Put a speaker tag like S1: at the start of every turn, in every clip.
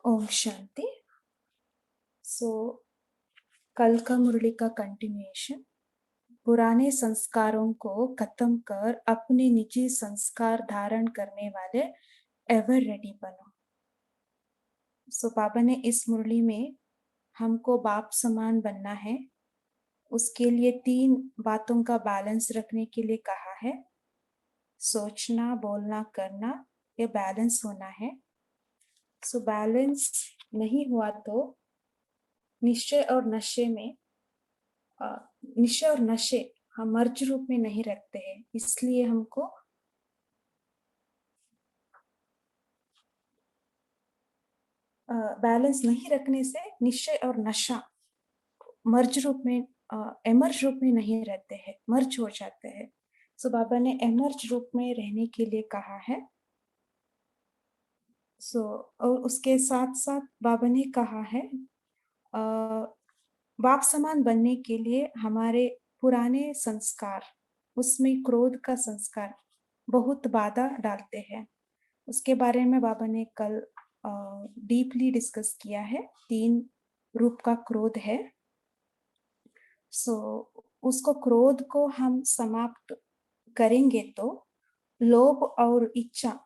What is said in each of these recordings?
S1: ओम शांति। सो कल का मुरली का कंटिन्यूएशन, पुराने संस्कारों को खत्म कर अपने निजी संस्कार धारण करने वाले एवर रेडी बनो। सो बाबा ने इस मुरली में हमको बाप समान बनना है। उसके लिए 3 बातों का बैलेंस रखने के लिए कहा है। सोचना, बोलना, करना, ये बैलेंस होना है। सो बैलेंस नहीं हुआ तो निश्चय और नशे में निश्चय और नशे हम मर्ज रूप में नहीं रखते हैं, इसलिए हमको बैलेंस नहीं रखने से निश्चय और नशा मर्ज रूप में एमर्ज रूप में नहीं रहते हैं, मर्ज हो जाते हैं। सो बाबा ने एमर्ज रूप में रहने के लिए कहा है। सो और उसके साथ साथ बाबा ने कहा है बाप समान बनने के लिए हमारे पुराने संस्कार, उसमें क्रोध का संस्कार बहुत बाधा डालते हैं। उसके बारे में बाबा ने कल डीपली डिस्कस किया है। 3 रूप का क्रोध है। सो उसको क्रोध को हम समाप्त करेंगे तो लोभ और इच्छा,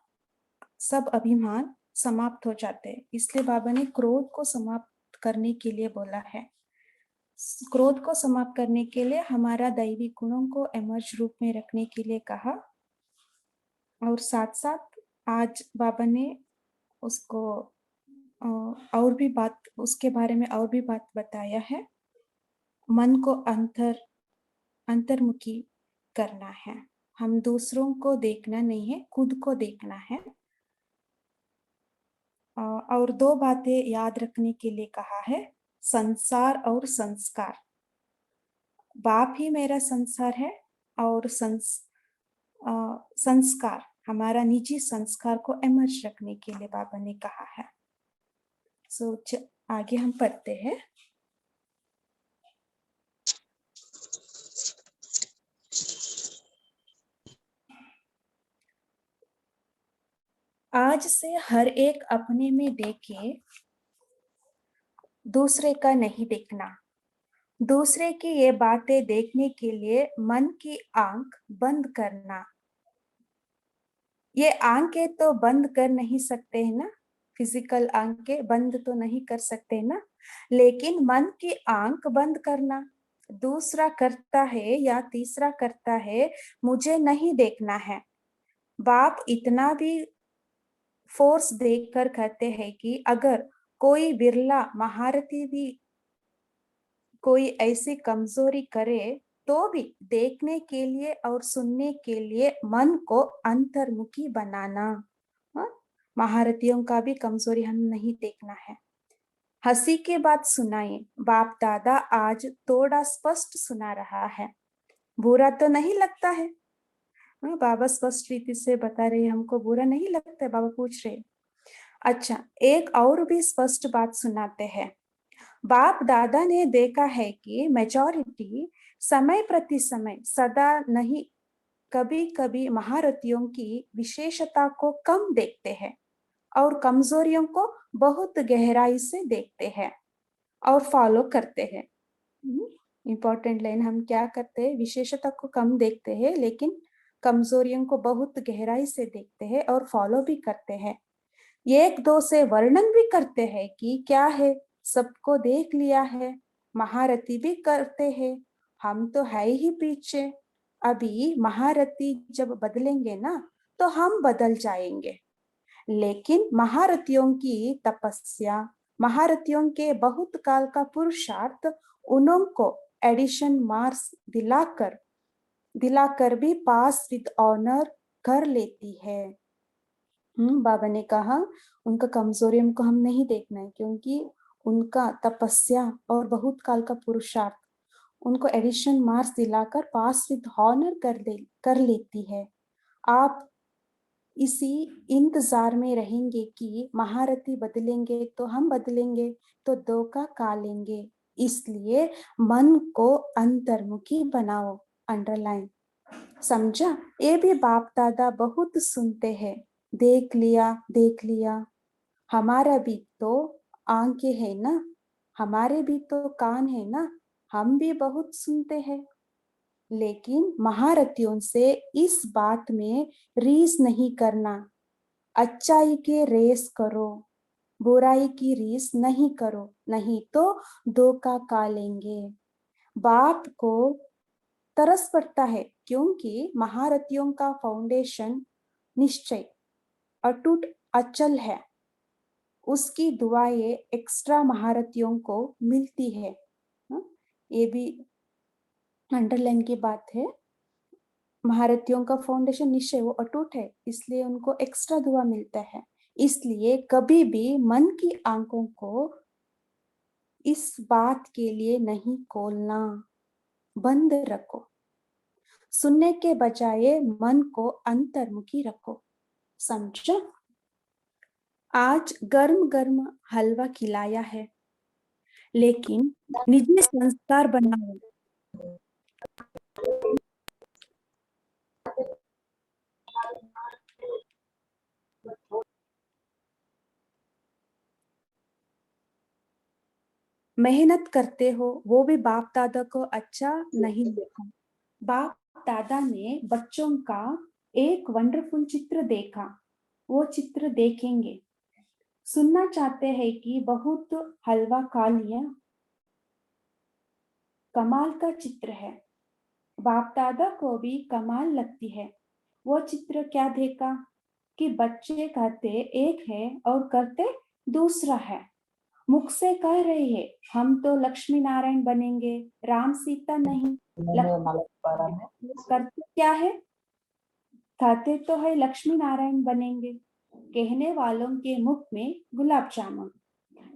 S1: सब अभिमान समाप्त हो जाते हैं। इसलिए बाबा ने क्रोध को समाप्त करने के लिए बोला है। क्रोध को समाप्त करने के लिए हमारा दैवी गुणों को एमर्ज रूप में रखने के लिए कहा। और साथ साथ आज बाबा ने उसको और भी बात, उसके बारे में और भी बात बताया है। मन को अंतर्मुखी करना है। हम दूसरों को देखना नहीं है, खुद को देखना है। और 2 बातें याद रखने के लिए कहा है, संसार और संस्कार। बाप ही मेरा संसार है और संस्कार, हमारा निजी संस्कार को एमर्ज रखने के लिए बाबा ने कहा है। सो आगे हम पढ़ते हैं। आज से हर एक अपने में देखे, दूसरे का नहीं देखना। दूसरे की ये बातें देखने के लिए मन की आंख बंद करना। ये आंखें तो बंद कर नहीं सकते हैं ना, फिजिकल आंखें बंद तो नहीं कर सकते ना, लेकिन मन की आंख बंद करना। दूसरा करता है या तीसरा करता है, मुझे नहीं देखना है। बाप इतना भी फोर्स देकर कहते हैं कि अगर कोई बिरला महारथी भी कोई ऐसी कमजोरी करे तो भी देखने के लिए और सुनने के लिए मन को अंतर्मुखी बनाना। महारथियों का भी कमजोरी हम नहीं देखना है। हंसी के बात सुनाए, बाप दादा आज थोड़ा स्पष्ट सुना रहा है। बुरा तो नहीं लगता है? बाबा स्पष्ट रीति से बता रहे, हमको बुरा नहीं लगता है? बाबा पूछ रहे। अच्छा, एक और भी स्पष्ट बात सुनाते हैं। बाप दादा ने देखा है कि मेजॉरिटी समय प्रति समय सदा नहीं, कभी कभी महारथियों की विशेषता को कम देखते हैं और कमजोरियों को बहुत गहराई से देखते हैं और फॉलो करते हैं। इंपॉर्टेंट लाइन, हम क्या करते हैं? विशेषता को कम देखते हैं लेकिन कमजोरियों को बहुत गहराई से देखते हैं और फॉलो भी करते हैं। 1-2 से वर्णन भी करते हैं कि क्या है, सबको देख लिया है। महारथी भी करते हैं, हम तो है ही पीछे। अभी महारथी जब बदलेंगे ना तो हम बदल जाएंगे। लेकिन महारथियों की तपस्या, महारथियों के बहुत काल का पुरुषार्थ उनको एडिशन मार्क्स दिलाकर भी पास विद ऑनर कर लेती है। बाबा ने कहा उनका कमजोरियों को हम नहीं देखना है, क्योंकि उनका तपस्या और बहुत काल का पुरुषार्थ उनको एडिशन मार्क्स दिलाकर पास विद ऑनर कर लेती है। आप इसी इंतजार में रहेंगे कि महारथी बदलेंगे तो हम बदलेंगे, तो धोखा खा लेंगे। इसलिए मन को अंतर्मुखी बनाओ। अंडरलाइन, समझा? ये भी बाप दादा बहुत सुनते हैं, देख लिया देख लिया। हमारा भी तो आंखें है ना, हमारे भी तो कान है ना, हम भी बहुत सुनते हैं। लेकिन महारथियों से इस बात में रीस नहीं करना। अच्छाई के रेस करो, बुराई की रीस नहीं करो, नहीं तो धोखा खा लेंगे। बाप को तरस पड़ता है क्योंकि महारथियों का फाउंडेशन निश्चय अटूट अचल है। उसकी दुआएं एक्स्ट्रा महारथियों को मिलती है। हाँ, ये भी अंडरलाइन की बात है। महारथियों का फाउंडेशन निश्चय वो अटूट है, इसलिए उनको एक्स्ट्रा दुआ मिलता है। इसलिए कभी भी मन की आंखों को इस बात के लिए नहीं खोलना, बंद रखो। सुनने के बजाय मन को अंतर्मुखी रखो। समझो? आज गर्म गर्म हलवा खिलाया है, लेकिन निजी संस्कार बनाओ। मेहनत करते हो, वो भी बाप दादा को अच्छा नहीं देखा। बाप दादा ने बच्चों का एक वंडरफुल चित्र देखा, वो चित्र देखेंगे। सुनना चाहते हैं कि बहुत हलवा खा लिया, कमाल का चित्र है। बाप दादा को भी कमाल लगती है। वो चित्र क्या देखा कि बच्चे कहते एक है और करते दूसरा है। मुख से कह रहे हैं हम तो लक्ष्मी नारायण बनेंगे, राम सीता नहीं। करते क्या है? कहते तो है लक्ष्मी नारायण बनेंगे, कहने वालों के मुख में गुलाब जामुन,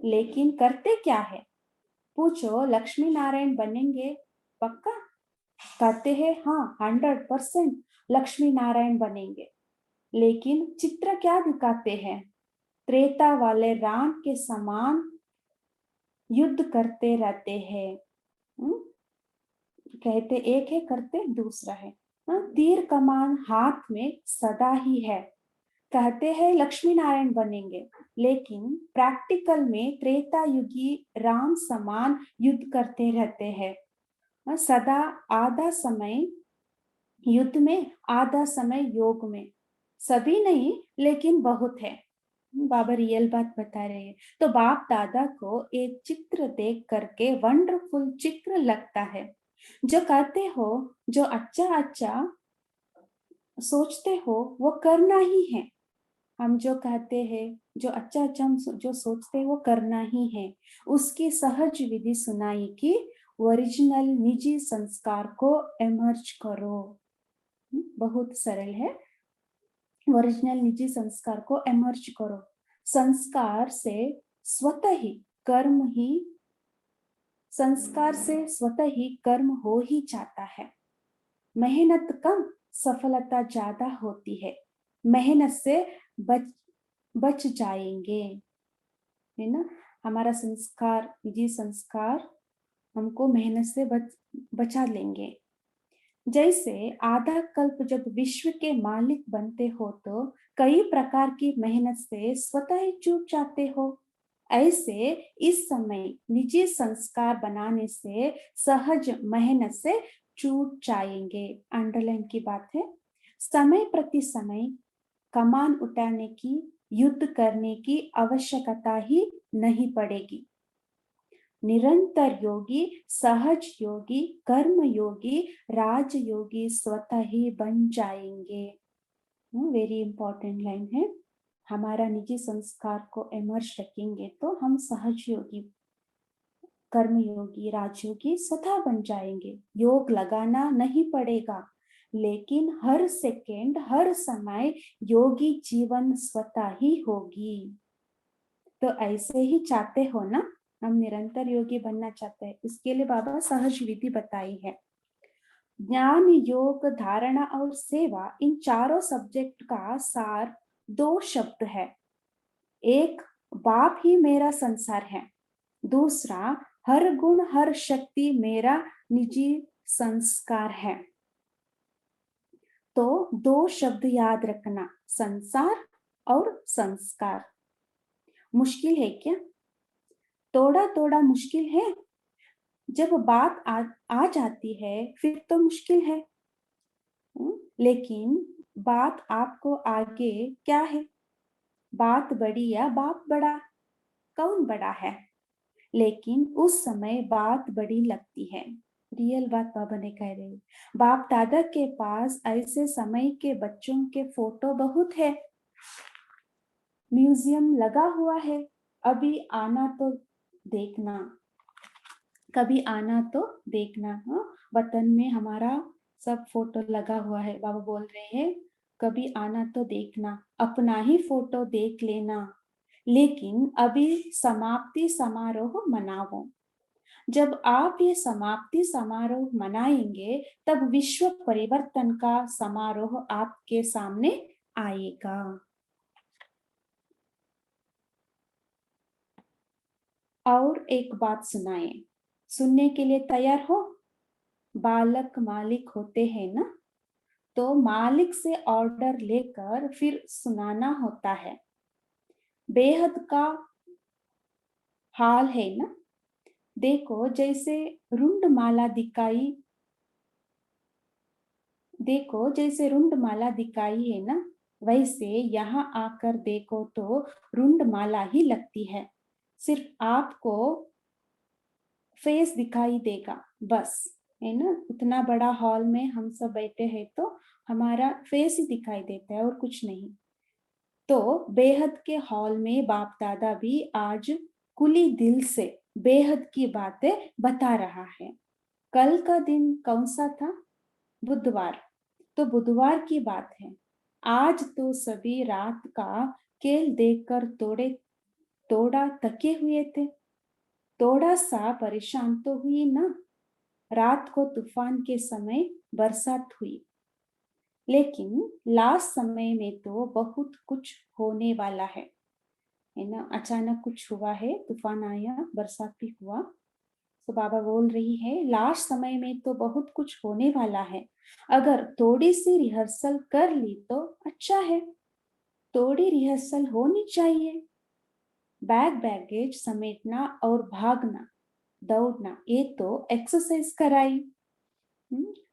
S1: लेकिन करते क्या है? पूछो लक्ष्मी नारायण बनेंगे पक्का? कहते हैं हाँ 100% लक्ष्मी नारायण बनेंगे, लेकिन चित्र क्या दिखाते हैं? त्रेता वाले राम के समान युद्ध करते रहते हैं। कहते एक है, करते दूसरा है। तीर कमान हाथ में सदा ही है। कहते हैं लक्ष्मी नारायण बनेंगे, लेकिन प्रैक्टिकल में त्रेता युगी राम समान युद्ध करते रहते हैं। सदा आधा समय युद्ध में, आधा समय योग में। सभी नहीं लेकिन बहुत है। बाबा रियल बात बता रहे हैं। तो बाप दादा को एक चित्र देख करके वंडरफुल चित्र लगता है। जो कहते हो, जो अच्छा अच्छा सोचते हो वो करना ही है। हम जो कहते हैं, जो अच्छा अच्छा हम जो सोचते हैं वो करना ही है। उसकी सहज विधि सुनाई कि ओरिजिनल निजी संस्कार को एमर्ज करो। बहुत सरल है। ओरिजिनल निजी संस्कार को एमर्ज करो। संस्कार से स्वतः ही कर्म ही, संस्कार से स्वतः ही कर्म हो ही जाता है। मेहनत कम, सफलता ज्यादा होती है। मेहनत से बच बच जाएंगे, है ना। हमारा संस्कार, निजी संस्कार हमको मेहनत से बचा लेंगे। जैसे आधा कल्प जब विश्व के मालिक बनते हो तो कई प्रकार की मेहनत से स्वतः ही चूक जाते हो। ऐसे इस समय निजी संस्कार बनाने से सहज मेहनत से चूक जाएंगे। अंडरलाइन की बात है। समय प्रति समय कमान उतारने की, युद्ध करने की आवश्यकता ही नहीं पड़ेगी। निरंतर योगी, सहज योगी, कर्म योगी, राज योगी स्वतः ही बन जाएंगे। वेरी इंपॉर्टेंट लाइन है। हमारा निजी संस्कार को इमर्ज रखेंगे तो हम सहज योगी, कर्म योगी, राजयोगी स्वतः बन जाएंगे। योग लगाना नहीं पड़ेगा, लेकिन हर सेकेंड हर समय योगी जीवन स्वतः ही होगी। तो ऐसे ही चाहते हो ना, हम निरंतर योगी बनना चाहते हैं। इसके लिए बाबा सहज विधि बताई है। ज्ञान, योग, धारणा और सेवा, इन चारों सब्जेक्ट का सार दो शब्द है। एक, बाप ही मेरा संसार है। दूसरा, हर गुण हर शक्ति मेरा निजी संस्कार है। तो दो शब्द याद रखना, संसार और संस्कार। मुश्किल है क्या? थोड़ा थोड़ा मुश्किल है। जब बात आ जाती है फिर तो मुश्किल है। लेकिन बात आपको आगे क्या है? बात बड़ी या बाप बड़ा? कौन बड़ा है? लेकिन उस समय बात बड़ी लगती है। रियल बात बाबा ने कह रही। बाप दादा के पास ऐसे समय के बच्चों के फोटो बहुत है। म्यूजियम लगा हुआ है। अभी आना तो देखना, कभी आना तो देखना। हाँ, वतन में हमारा सब फोटो लगा हुआ है। बाबा बोल रहे हैं कभी आना तो देखना, अपना ही फोटो देख लेना। लेकिन अभी समाप्ति समारोह मनाओ। जब आप ये समाप्ति समारोह मनाएंगे तब विश्व परिवर्तन का समारोह आपके सामने आएगा। और एक बात सुनाए, सुनने के लिए तैयार हो? बालक मालिक होते हैं ना, तो मालिक से ऑर्डर लेकर फिर सुनाना होता है। बेहद का हाल है ना। देखो जैसे रुंडमाला दिखाई, देखो जैसे रुंडमाला दिखाई है ना, वैसे यहाँ आकर देखो तो रुंडमाला ही लगती है। सिर्फ आपको फेस दिखाई देगा बस, है ना। उतना बड़ा हॉल में हम सब बैठे हैं तो हमारा फेस ही दिखाई देता है और कुछ नहीं। तो बेहद के हॉल में बाप दादा भी आज खुली दिल से बेहद की बातें बता रहा है। कल का दिन कौन सा था? बुधवार। तो बुधवार की बात है। आज तो सभी रात का खेल देखकर थोड़ा थके हुए थे। थोड़ा सा परेशान तो हुई ना। रात को तूफान के समय बरसात हुई, लेकिन लास्ट समय में तो बहुत कुछ होने वाला है ना। अचानक कुछ हुआ है, तूफान आया, बरसात भी हुआ। तो बाबा बोल रही है लास्ट समय में तो बहुत कुछ होने वाला है। अगर थोड़ी सी रिहर्सल कर ली तो अच्छा है। थोड़ी रिहर्सल होनी चाहिए। बैग बैगेज समेटना और भागना दौड़ना, ये तो एक्सरसाइज कराई।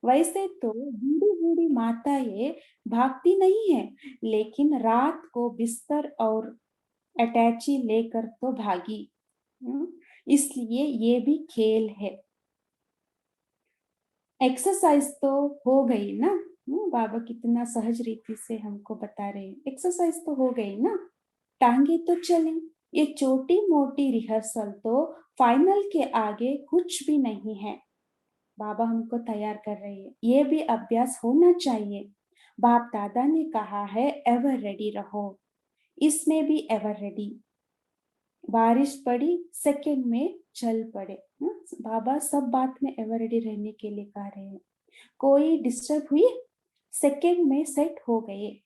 S1: वैसे तो बूढ़ी बूढ़ी माताएं भागती नहीं है, लेकिन रात को बिस्तर और अटैची लेकर तो भागी। इसलिए ये भी खेल है। एक्सरसाइज तो हो गई ना। बाबा कितना सहज रीति से हमको बता रहे हैं, एक्सरसाइज तो हो गई ना, टांगे तो चले। ये छोटी मोटी रिहर्सल तो फाइनल के आगे कुछ भी नहीं है। बाबा हमको तैयार कर रहे हैं, ये भी अभ्यास होना चाहिए। बाप दादा ने कहा है एवर रेडी रहो, इसमें भी एवर रेडी। बारिश पड़ी, सेकंड में चल पड़े। बाबा सब बात में एवर रेडी रहने के लिए कह रहे हैं। कोई डिस्टर्ब हुई, सेकंड में सेट हो गए।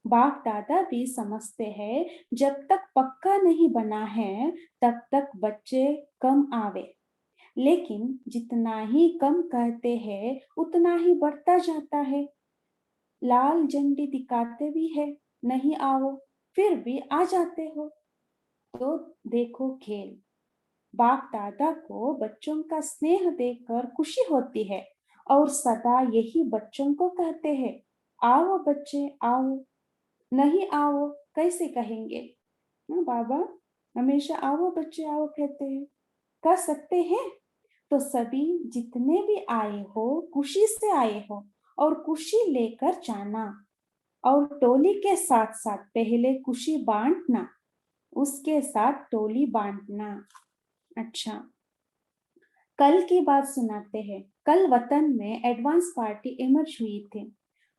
S1: बाप दादा भी समझते हैं जब तक पक्का नहीं बना है तब तक बच्चे कम आवे, लेकिन जितना ही कम कहते हैं उतना ही बढ़ता जाता है। लाल झंडी दिखाते भी है, नहीं आओ, फिर भी आ जाते हो। तो देखो खेल। बाप दादा को बच्चों का स्नेह देखकर खुशी होती है और सदा यही बच्चों को कहते हैं, आओ बच्चे आओ। नहीं आओ कैसे कहेंगे? बाबा हमेशा आओ बच्चे आओ कहते हैं, कर सकते हैं। तो सभी जितने भी आए हो खुशी से आए हो और खुशी लेकर जाना, और टोली के साथ साथ पहले खुशी बांटना, उसके साथ टोली बांटना। अच्छा, कल की बात सुनाते हैं। कल वतन में एडवांस पार्टी इमर्ज हुई थी।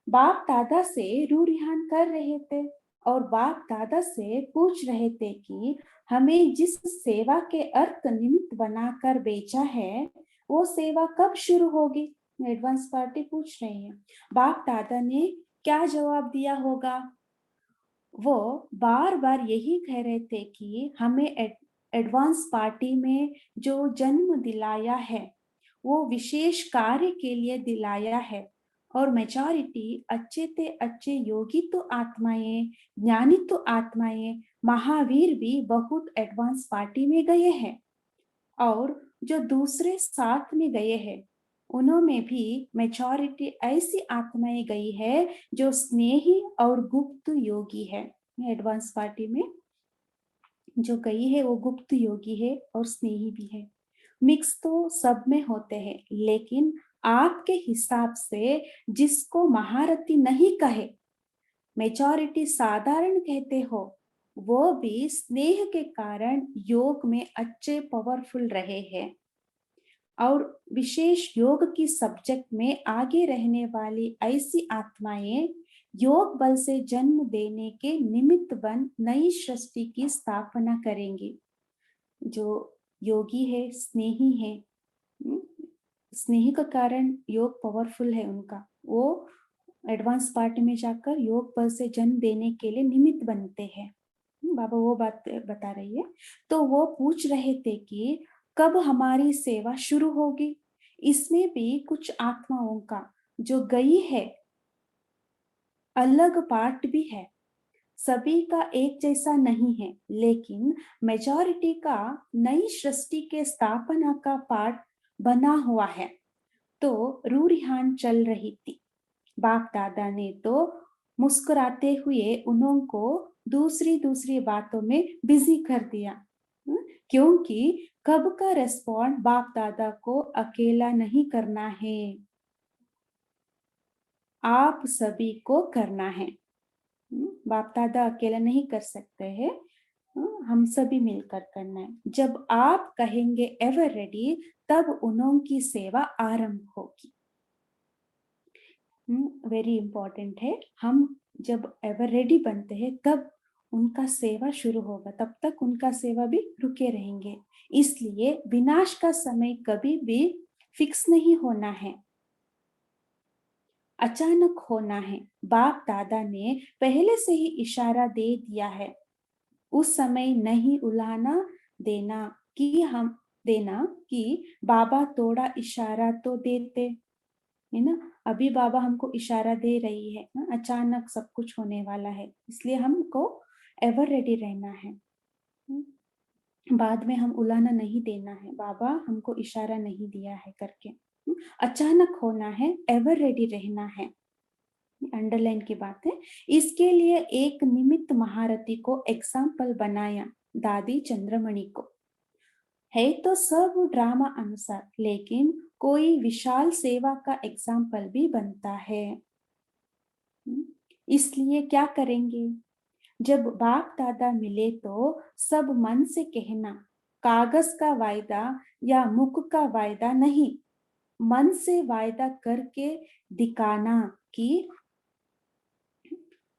S1: बाप दादा से रू रिहान कर रहे थे और बाप दादा से पूछ रहे थे कि हमें जिस सेवा के अर्थ निमित्त बनाकर बेचा है वो सेवा कब शुरू होगी। एडवांस पार्टी पूछ रही है। बाप दादा ने क्या जवाब दिया होगा? वो बार बार यही कह रहे थे कि हमें एडवांस पार्टी में जो जन्म दिलाया है वो विशेष कार्य के लिए दिलाया है। और मेजॉरिटी अच्छे से अच्छे योगी तो आत्माएं, ज्ञानी तो आत्माएं, महावीर भी बहुत एडवांस पार्टी में गए हैं। और जो दूसरे साथ में गए हैं उन्होंने भी मेजॉरिटी ऐसी आत्माएं गई है जो स्नेही और गुप्त योगी है। एडवांस पार्टी में जो गई है वो गुप्त योगी है और स्नेही भी है। मिक्स तो सब में होते हैं, लेकिन आपके हिसाब से जिसको महारथी नहीं कहे, मेजॉरिटी साधारण कहते हो, वो भी स्नेह के कारण योग में अच्छे पावरफुल रहे हैं। और विशेष योग की सब्जेक्ट में आगे रहने वाली ऐसी आत्माएं योग बल से जन्म देने के निमित्त बन नई सृष्टि की स्थापना करेंगी। जो योगी है, स्नेही है, स्नेह का कारण योग पावरफुल है उनका, वो एडवांस पार्टी में जाकर योग बल से जन्म देने के लिए निमित्त बनते हैं। बाबा वो बात बता रही है। तो वो पूछ रहे थे कि कब हमारी सेवा शुरू होगी। इसमें भी कुछ आत्माओं का जो गई है अलग पार्ट भी है, सभी का एक जैसा नहीं है, लेकिन मेजॉरिटी का नई सृष्टि के स्थापना का पार्ट बना हुआ है। तो रूरिहान चल रही थी। बाप दादा ने तो मुस्कुराते हुए उनको दूसरी दूसरी बातों में बिजी कर दिया, क्योंकि कब का रेस्पॉन्ड बाप दादा को अकेला नहीं करना है, आप सभी को करना है। बाप दादा अकेला नहीं कर सकते हैं, हम सभी मिलकर करना है। जब आप कहेंगे एवर रेडी, तब उनकी सेवा आरंभ होगी। वेरी इंपॉर्टेंट है, हम जब एवर रेडी बनते हैं तब उनका सेवा शुरू होगा, तब तक उनका सेवा भी रुके रहेंगे। इसलिए विनाश का समय कभी भी फिक्स नहीं होना है, अचानक होना है। बाप दादा ने पहले से ही इशारा दे दिया है, उस समय नहीं उलाना देना कि बाबा थोड़ा इशारा तो देते, है ना। अभी बाबा हमको इशारा दे रही है ना, अचानक सब कुछ होने वाला है, इसलिए हमको एवर रेडी रहना है। बाद में हम उलाना नहीं देना है, बाबा हमको इशारा नहीं दिया है करके। अचानक होना है, एवर रेडी रहना है, अंडरलाइन की बात है। इसके लिए एक निमित्त महारथी को एग्जाम्पल बनाया, दादी चंद्रमणि को। है तो सब ड्रामा अनुसार, लेकिन कोई विशाल सेवा का एग्जाम्पल भी बनता है। इसलिए क्या करेंगे, जब बाप दादा मिले तो सब मन से कहना, कागज का वायदा या मुख का वायदा नहीं, मन से वायदा करके दिखाना कि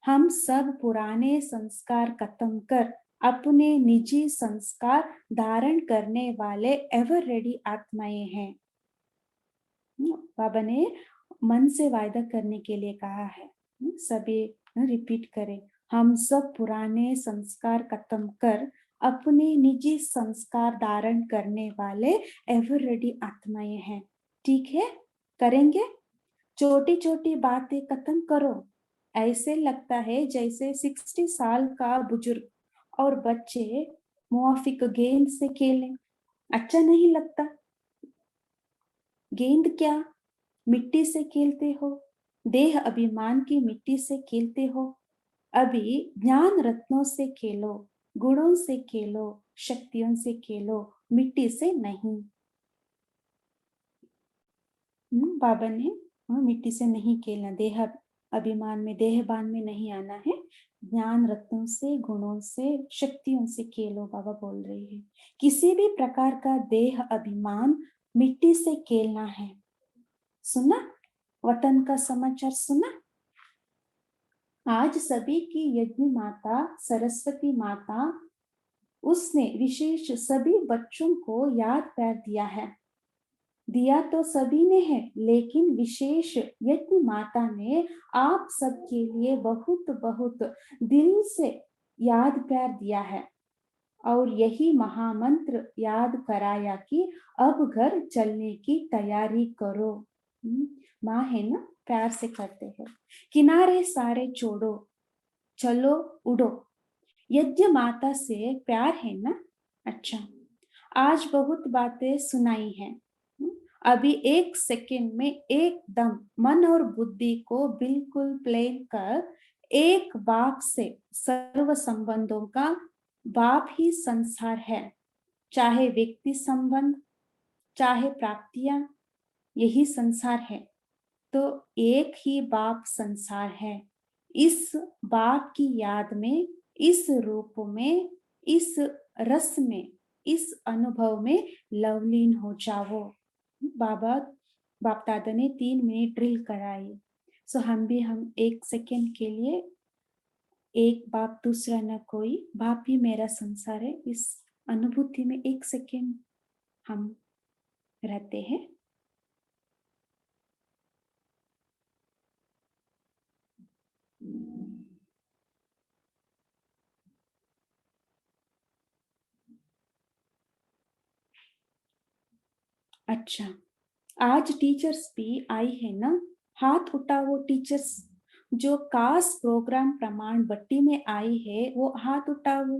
S1: हम सब पुराने संस्कार खत्म कर अपने निजी संस्कार धारण करने वाले एवर रेडी आत्माएं हैं। बाबा ने मन से वायदा करने के लिए कहा है, सभी रिपीट करें, हम सब पुराने संस्कार खत्म कर अपने निजी संस्कार धारण करने वाले एवर रेडी आत्माएं हैं। ठीक है, करेंगे। छोटी छोटी बातें खत्म करो। ऐसे लगता है जैसे 60 साल का बुजुर्ग और बच्चे मुआफिक गेंद से खेलें, अच्छा नहीं लगता। गेंद क्या, मिट्टी से खेलते हो, देह अभिमान की मिट्टी से खेलते हो। अभी ज्ञान रत्नों से खेलो, गुणों से खेलो, शक्तियों से खेलो, मिट्टी से नहीं। बाबा ने मिट्टी से नहीं खेलना, देह अभिमान में, देहबान में नहीं आना है, ज्ञान रत्नों से, गुणों से, शक्तियों से खेलो, बाबा बोल रही है। किसी भी प्रकार का देह अभिमान मिट्टी से खेलना है। सुना, वतन का समाचार सुना। आज सभी की यज्ञ माता सरस्वती माता, उसने विशेष सभी बच्चों को याद कर दिया है। दिया तो सभी ने है, लेकिन विशेष यज्ञ माता ने आप सबके लिए बहुत बहुत दिल से याद प्यार दिया है, और यही महामंत्र याद कराया कि अब घर चलने की तैयारी करो। माँ है ना, प्यार से करते हैं। किनारे सारे छोड़ो, चलो उड़ो, यज्ञ माता से प्यार है ना। अच्छा, आज बहुत बातें सुनाई हैं। अभी एक सेकंड में एकदम मन और बुद्धि को बिल्कुल प्लेन कर एक बाप से सर्व संबंधों का बाप ही संसार है। चाहे व्यक्ति संबंध, चाहे प्राप्तियां, यही संसार है। तो एक ही बाप संसार है। इस बाप की याद में, इस रूप में, इस रस में, इस अनुभव में लवलीन हो जाओ। बाप दादा ने 3 मिनट ड्रिल कराई। सो हम एक सेकेंड के लिए, एक बाप दूसरा न कोई, बाप ही मेरा संसार है, इस अनुभूति में एक सेकेंड हम रहते हैं। अच्छा, आज टीचर्स भी आई है ना। हाथ उठाओ टीचर्स। जो कास प्रोग्राम प्रमाण बट्टी में आई है वो हाथ उठाओ।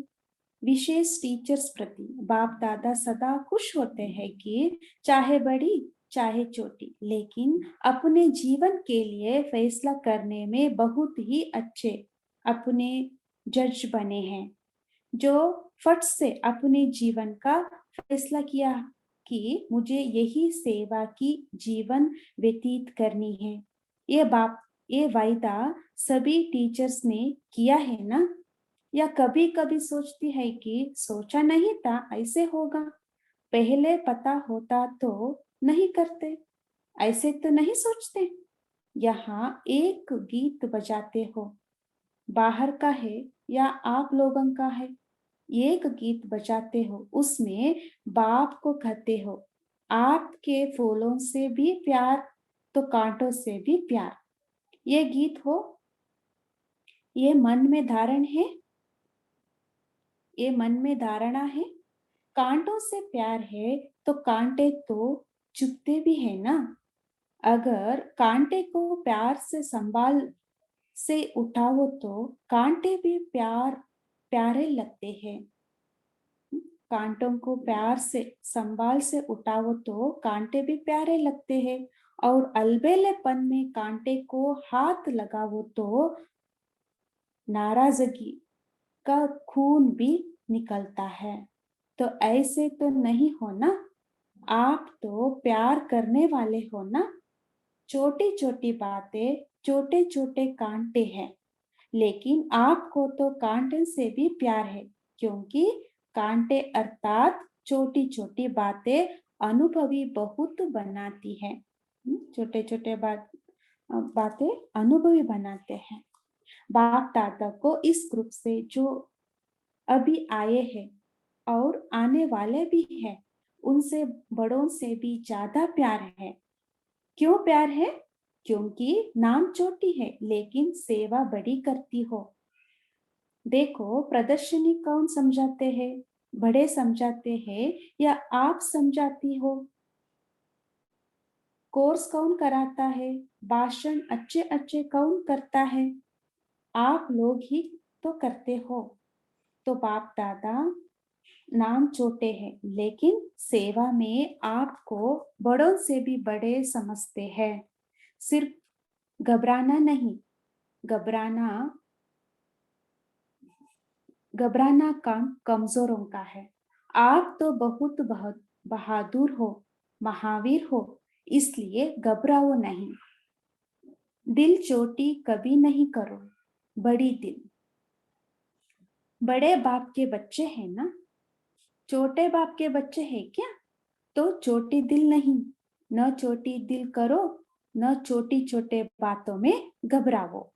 S1: विशेष टीचर्स प्रति बाप दादा सदा खुश होते हैं कि चाहे बड़ी चाहे छोटी, लेकिन अपने जीवन के लिए फैसला करने में बहुत ही अच्छे अपने जज बने हैं। जो फट से अपने जीवन का फैसला किया कि मुझे यही सेवा की जीवन व्यतीत करनी है। ये वायदा सभी टीचर्स ने किया है ना। या कभी कभी सोचती है कि सोचा नहीं था ऐसे होगा, पहले पता होता तो नहीं करते, ऐसे तो नहीं सोचते। यहाँ एक गीत बजाते हो, बाहर का है या आप लोगों का है। एक गीत बजाते हो, उसमें बाप को कहते हो, आपके फूलों से भी प्यार तो कांटों से भी प्यार। ये गीत हो, ये मन में धारण है, ये मन में धारणा है। कांटों से प्यार है तो कांटे तो चुभते भी है ना। अगर कांटे को प्यार से संभाल से उठाओ तो कांटे भी प्यारे लगते हैं। कांटों को प्यार से संभाल से उठाओ तो कांटे भी प्यारे लगते हैं। और अलबेलेपन में कांटे को हाथ लगाओ तो नाराजगी का खून भी निकलता है। तो ऐसे तो नहीं हो ना। आप तो प्यार करने वाले हो ना। छोटी छोटी बातें, छोटे छोटे कांटे हैं, लेकिन आपको तो कांटे से भी प्यार है, क्योंकि कांटे अर्थात छोटी छोटी बातें अनुभवी बहुत बनाती है। छोटे छोटे बातें अनुभवी बनाते हैं। बाप दादा को इस ग्रुप से जो अभी आए हैं और आने वाले भी हैं, उनसे बड़ों से भी ज्यादा प्यार है। क्यों प्यार है? क्योंकि नाम छोटी है लेकिन सेवा बड़ी करती हो। देखो, प्रदर्शनी कौन समझाते हैं? बड़े समझाते हैं या आप समझाती हो? कोर्स कौन कराता है? भाषण अच्छे अच्छे कौन करता है? आप लोग ही तो करते हो। तो बाप दादा नाम छोटे हैं लेकिन सेवा में आपको बड़ों से भी बड़े समझते हैं। सिर्फ घबराना नहीं, घबराना घबराना काम कमजोरों का है। आप तो बहुत बहुत बहादुर हो, महावीर हो, इसलिए घबराओ नहीं। दिल चोटी कभी नहीं करो, बड़ी दिल। बड़े बाप के बच्चे हैं ना, छोटे बाप के बच्चे हैं क्या? तो छोटी दिल नहीं, न छोटी दिल करो, न छोटी छोटे बातों में घबराओ।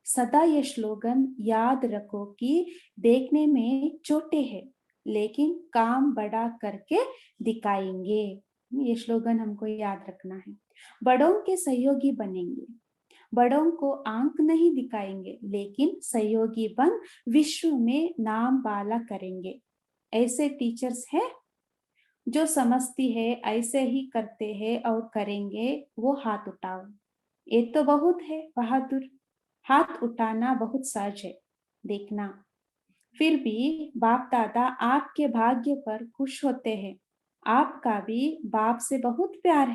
S1: सदा ये स्लोगन याद रखो कि देखने में छोटे हैं लेकिन काम बड़ा करके दिखाएंगे। ये स्लोगन हमको याद रखना है। बड़ों के सहयोगी बनेंगे, बड़ों को आंख नहीं दिखाएंगे लेकिन सहयोगी बन विश्व में नाम बाला करेंगे। ऐसे टीचर्स हैं जो समझती है ऐसे ही करते हैं और करेंगे, वो हाथ उठाओ। ये तो बहुत है बहादुर, हाथ उठाना बहुत सहज है, देखना। फिर भी बाप दादा आपके भाग्य पर खुश होते हैं। आपका भी बाप से बहुत प्यार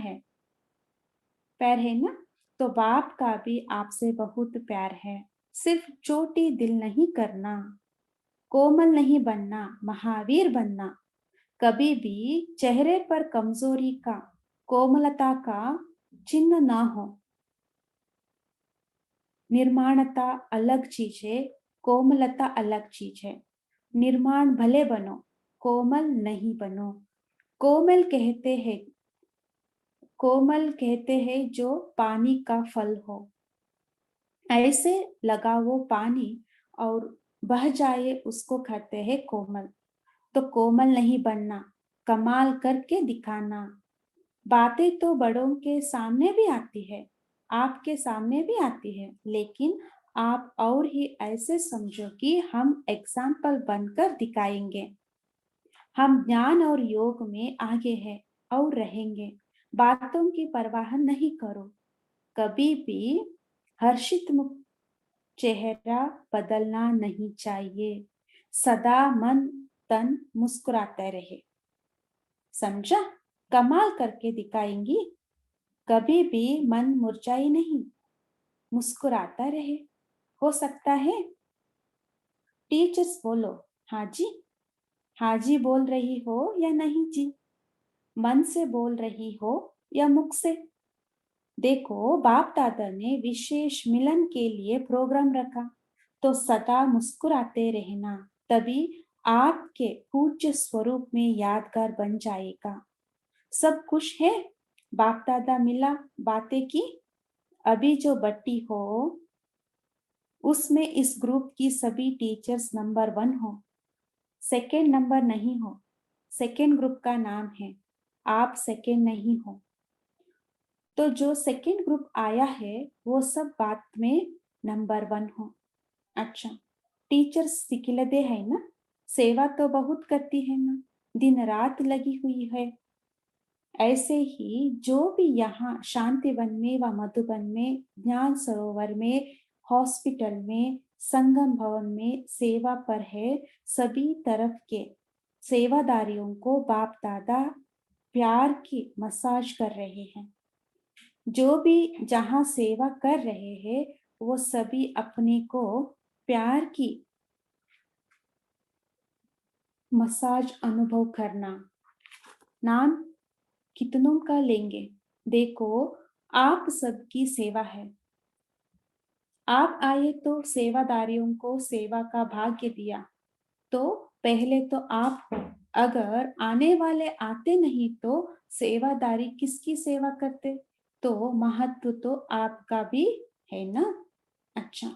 S1: है ना? तो बाप का भी आपसे बहुत प्यार है। सिर्फ चोटी दिल नहीं करना, कोमल नहीं बनना, महावीर बनना। कभी भी चेहरे पर कमजोरी का, कोमलता का चिन्ह ना हो। निर्माणता अलग चीज है, कोमलता अलग चीज है। निर्माण भले बनो, कोमल नहीं बनो। कोमल कहते हैं, कोमल कहते हैं जो पानी का फल हो। ऐसे लगा वो पानी और बह जाए उसको कहते हैं कोमल। तो कोमल नहीं बनना, कमाल करके दिखाना। बातें तो बड़ों के सामने भी आती है, आपके सामने भी आती है, लेकिन आप और ही ऐसे समझो कि हम एग्जाम्पल बनकर दिखाएंगे। हम ज्ञान और योग में आगे हैं और रहेंगे। बातों की परवाह नहीं करो। कभी भी हर्षित मुख चेहरा बदलना नहीं चाहिए। सदा मन तन मुस्कुराते रहे। समझा? कमाल करके दिखाएंगी। कभी भी मन मुरझाए नहीं, मुस्कुराता रहे। हो सकता है? टीचर्स बोलो, हाँ जी। हाँ जी बोल रही हो या नहीं जी? मन से बोल रही हो या मुख से? देखो, बाप दादा ने विशेष मिलन के लिए प्रोग्राम रखा, तो सदा मुस्कुराते रहना, तभी आपके पूज्य स्वरूप में यादगार बन जाएगा। सब खुश है? बाप दादा मिला, बातें की। अभी जो बट्टी हो उसमें इस ग्रुप की सभी टीचर्स नंबर 1 हो, सेकेंड नंबर नहीं हो। सेकेंड ग्रुप का नाम है, आप सेकेंड नहीं हो। तो जो सेकेंड ग्रुप आया है वो सब बात में नंबर 1 हो। अच्छा, टीचर्स सिकिलदे है ना, सेवा तो बहुत करती है ना, दिन रात लगी हुई है। ऐसे ही जो भी यहाँ शांतिवन में व मधुबन में, ज्ञान सरोवर में, हॉस्पिटल में, संगम भवन में सेवा पर है, सभी तरफ के सेवादारियों को बाप दादा प्यार की मसाज कर रहे हैं। जो भी जहाँ सेवा कर रहे हैं वो सभी अपने को प्यार की मसाज अनुभव करना। नाम कितनों का लेंगे? देखो, आप सबकी सेवा है। आप आए तो सेवादारियों को सेवा का भाग्य दिया, तो पहले तो आप हो। अगर आने वाले आते नहीं तो सेवादारी किसकी सेवा करते? तो महत्व तो आपका भी है ना। अच्छा,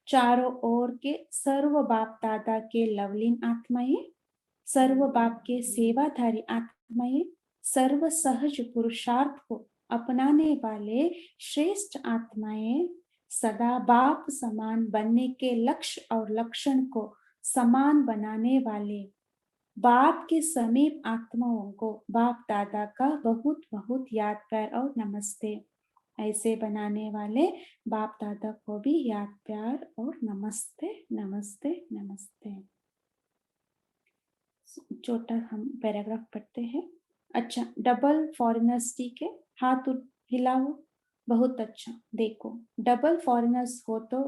S1: चारों ओर के सर्व बाप दादा के लवलीन आत्माएं, सर्व बाप के सेवाधारी आत्माएं, सर्व सहज पुरुषार्थ को अपनाने वाले श्रेष्ठ आत्माएं, सदा बाप समान बनने के लक्ष्य और लक्षण को समान बनाने वाले बाप के समीप आत्माओं को बाप दादा का बहुत बहुत याद प्यार और नमस्ते। ऐसे बनाने वाले बाप दादा को भी याद प्यार और नमस्ते नमस्ते नमस्ते। छोटा हम पैराग्राफ पढ़ते हैं। अच्छा, डबल फॉरेनर्स, ठीक है, हाथ हिलाओ। बहुत अच्छा। देखो, डबल फॉरेनर्स हो तो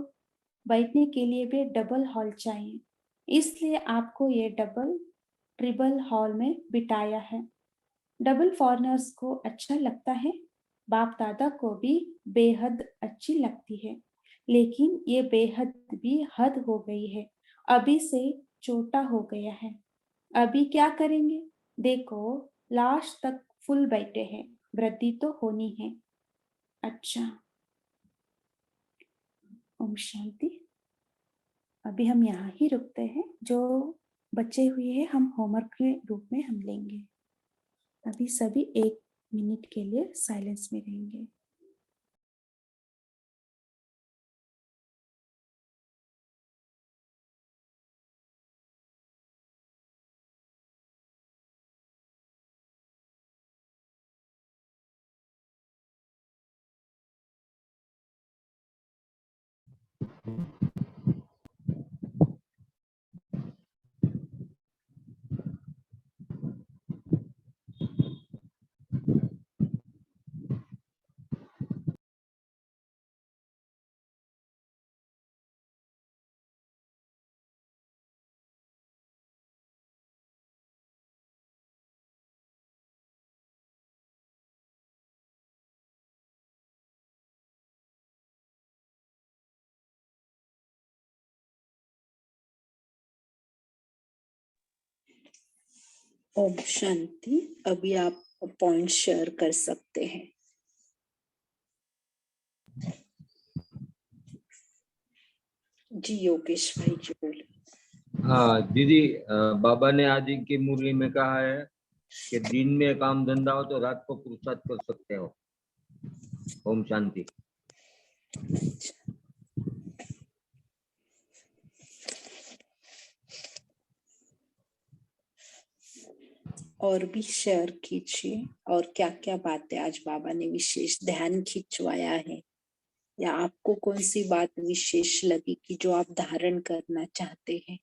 S1: बैठने के लिए भी डबल हॉल चाहिए, इसलिए आपको ये डबल ट्रिबल हॉल में बिठाया है। डबल फॉरेनर्स को अच्छा लगता है, बाप दादा को भी बेहद अच्छी लगती है, लेकिन ये बेहद भी हद हो गई है, अभी से छोटा हो गया है। अभी क्या करेंगे? देखो, लास्ट तक फुल बैठे हैं, वृद्धि तो होनी है। अच्छा, ओम शांति। अभी हम यहाँ ही रुकते हैं, जो बचे हुए हैं हम होमवर्क के रूप में हम लेंगे। अभी सभी 1 मिनट के लिए साइलेंस में रहेंगे।
S2: ओम शांति। अभी आप पॉइंट शेयर कर सकते हैं। जी योगेश भाई जी बोले।
S3: हाँ दीदी, बाबा ने आज की मुरली में कहा है कि दिन में काम धंधा हो तो रात को पुरुषार्थ कर सकते हो। ओम शांति।
S2: और भी शेयर कीजिए, और क्या क्या बातें आज बाबा ने विशेष ध्यान खिंचवाया है, या आपको कौन सी बात विशेष लगी कि जो आप धारण करना चाहते हैं।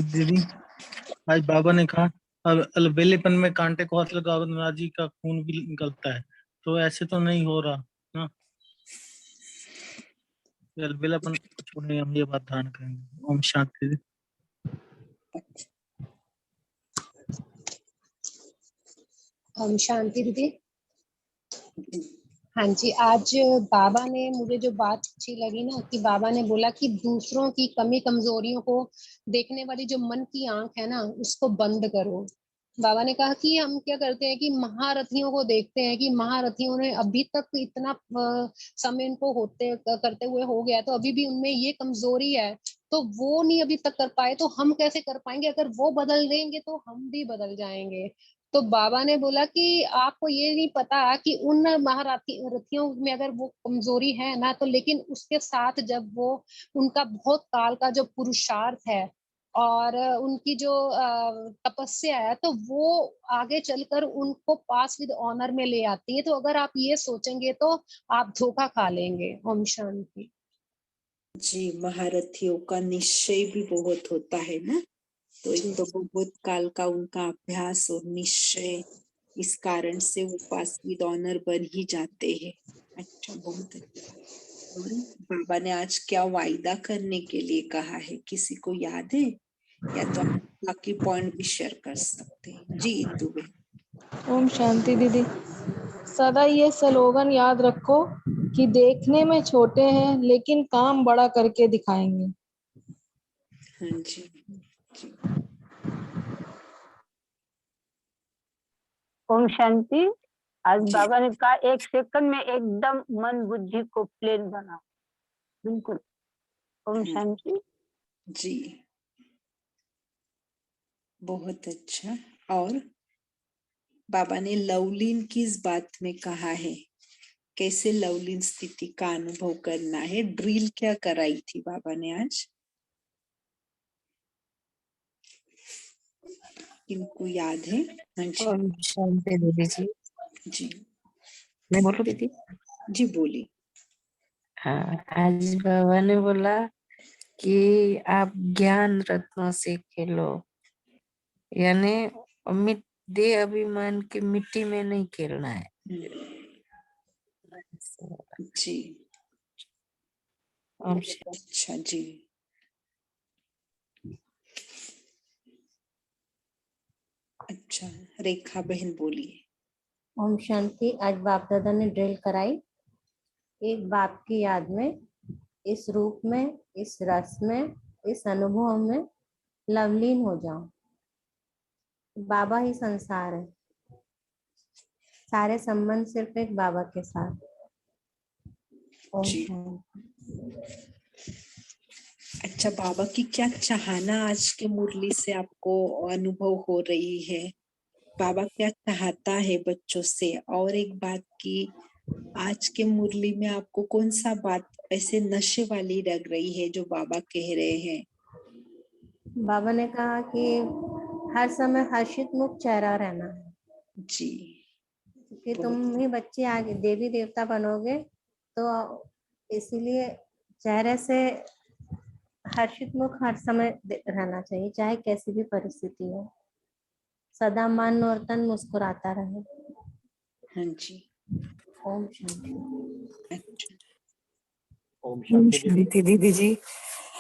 S4: दीदी, आज बाबा ने कहा अब अलबेलेपन में कांटे को हाथ लगा नाराजी का खून भी निकलता है, तो ऐसे तो नहीं हो रहा ना। अलबेलापन छोड़ने हम ये बात ध्यान करेंगे। ओम शांति।
S5: ओम शांति दीदी। हाँ जी, आज बाबा ने मुझे जो बात अच्छी लगी ना, कि बाबा ने बोला कि दूसरों की कमी कमजोरियों को देखने वाली जो मन की आंख है ना, उसको बंद करो। बाबा ने कहा कि हम क्या करते हैं कि महारथियों को देखते हैं कि महारथियों ने अभी तक इतना समय इनको होते करते हुए हो गया, तो अभी भी उनमें ये कमजोरी है, तो वो नहीं अभी तक कर पाए, तो हम कैसे कर पाएंगे। अगर वो बदल देंगे तो हम भी बदल जाएंगे। तो बाबा ने बोला कि आपको ये नहीं पता कि उन महारथियों में अगर वो कमजोरी है ना, तो लेकिन उसके साथ जब वो उनका बहुत काल का जो पुरुषार्थ है और उनकी जो तपस्या है, तो वो आगे चलकर उनको पास विद ऑनर में ले आती है। तो अगर आप ये सोचेंगे तो आप धोखा खा लेंगे। ओम शांति।
S2: जी, महारथियों का निश्चय भी बहुत होता है ना, तो एक तो बहुत काल का उनका अभ्यास और निश्चय, इस कारण से वो पास विद ऑनर बन ही जाते हैं। अच्छा, बहुत अच्छा। और बाबा ने आज क्या वायदा करने के लिए कहा है, किसी को याद है, या तो आप बाकी पॉइंट भी शेयर कर सकते हैं। जी इंदु बहन।
S6: ओम शांति दीदी। सदा ये स्लोगन याद रखो कि देखने में छोटे हैं लेकिन काम बड़ा करके दिखाएंगे।
S2: हाँ जी, जी।
S7: ओम शांति। आज बाबा ने कहा 1 सेकंड में एकदम मन बुद्धि को प्लेन बनाओ। बिल्कुल। ओम शांति।
S2: जी, बहुत अच्छा। और बाबा ने लवलीन किस बात में कहा है, कैसे लवलीन स्थिति का अनुभव करना है, ड्रिल क्या कराई थी बाबा ने आज, इनको याद है? हाँ जी।
S8: ओम शांति दीदी जी।
S2: जी
S8: मैं बोलूं दीदी?
S2: जी बोलिए।
S8: हाँ, आज बाबा ने बोला कि आप ज्ञान रत्नों से खेलो, यानी देह अभिमान की मिट्टी में नहीं खेलना है।
S2: जी, अच्छा जी। अच्छा, रेखा बहन बोलिए।
S5: ओम शांति। आज बाप दादा ने ड्रिल कराई, एक बाप की याद में, इस रूप में, इस रस में, इस अनुभव में लवलीन हो जाओ। बाबा ही संसार है, सारे संबंध सिर्फ एक बाबा के साथ। ओम
S2: जी।
S5: शांति।
S2: अच्छा, बाबा की क्या चाहना आज के मुरली से आपको अनुभव हो रही है, बाबा क्या चाहता है बच्चों से? और एक बात की, आज के मुरली में आपको कौन सा बात ऐसे नशे वाली लग रही है जो बाबा कह रहे हैं?
S5: बाबा ने कहा कि हर समय हर्षित मुख चेहरा रहना है,
S2: जी
S5: क्योंकि
S2: बहुत
S5: तुम ही बच्चे आगे देवी देवता बनोगे, तो इसीलिए चेहरे से हर्षित मुख हर समय रहना चाहिए, चाहे कैसी भी परिस्थिति हो, सदा मन और तन मुस्कुराता रहे।
S2: हाँ जी।
S5: ओम शांति।
S2: अच्छा।
S4: ओम
S9: ओम
S4: शांति दीदी।
S9: शांति दीदी जी।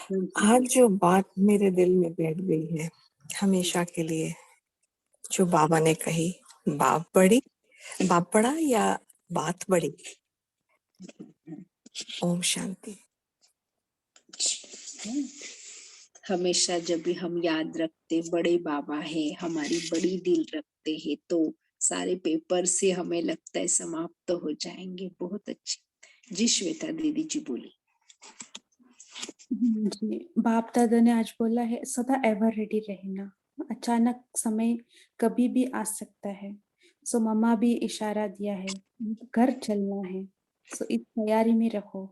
S2: हाँ जी।
S9: आज जो बात मेरे दिल में बैठ गई है हमेशा के लिए, जो बाबा ने कही, बाप बड़ा या बात बड़ी। ओम शांति।
S2: हमेशा जब भी हम याद रखते बड़े बाबा है, हमारी बड़ी दिल रखते हैं, तो सारे पेपर से हमें लगता है समाप्त हो जाएंगे। बहुत अच्छी। जी श्वेता दीदी जी बोली।
S1: जी, बाप दादा ने आज बोला है सदा एवर रेडी रहना, अचानक समय कभी भी आ सकता है। सो मम्मा भी इशारा दिया है, घर चलना है, सो इस तैयारी में रखो।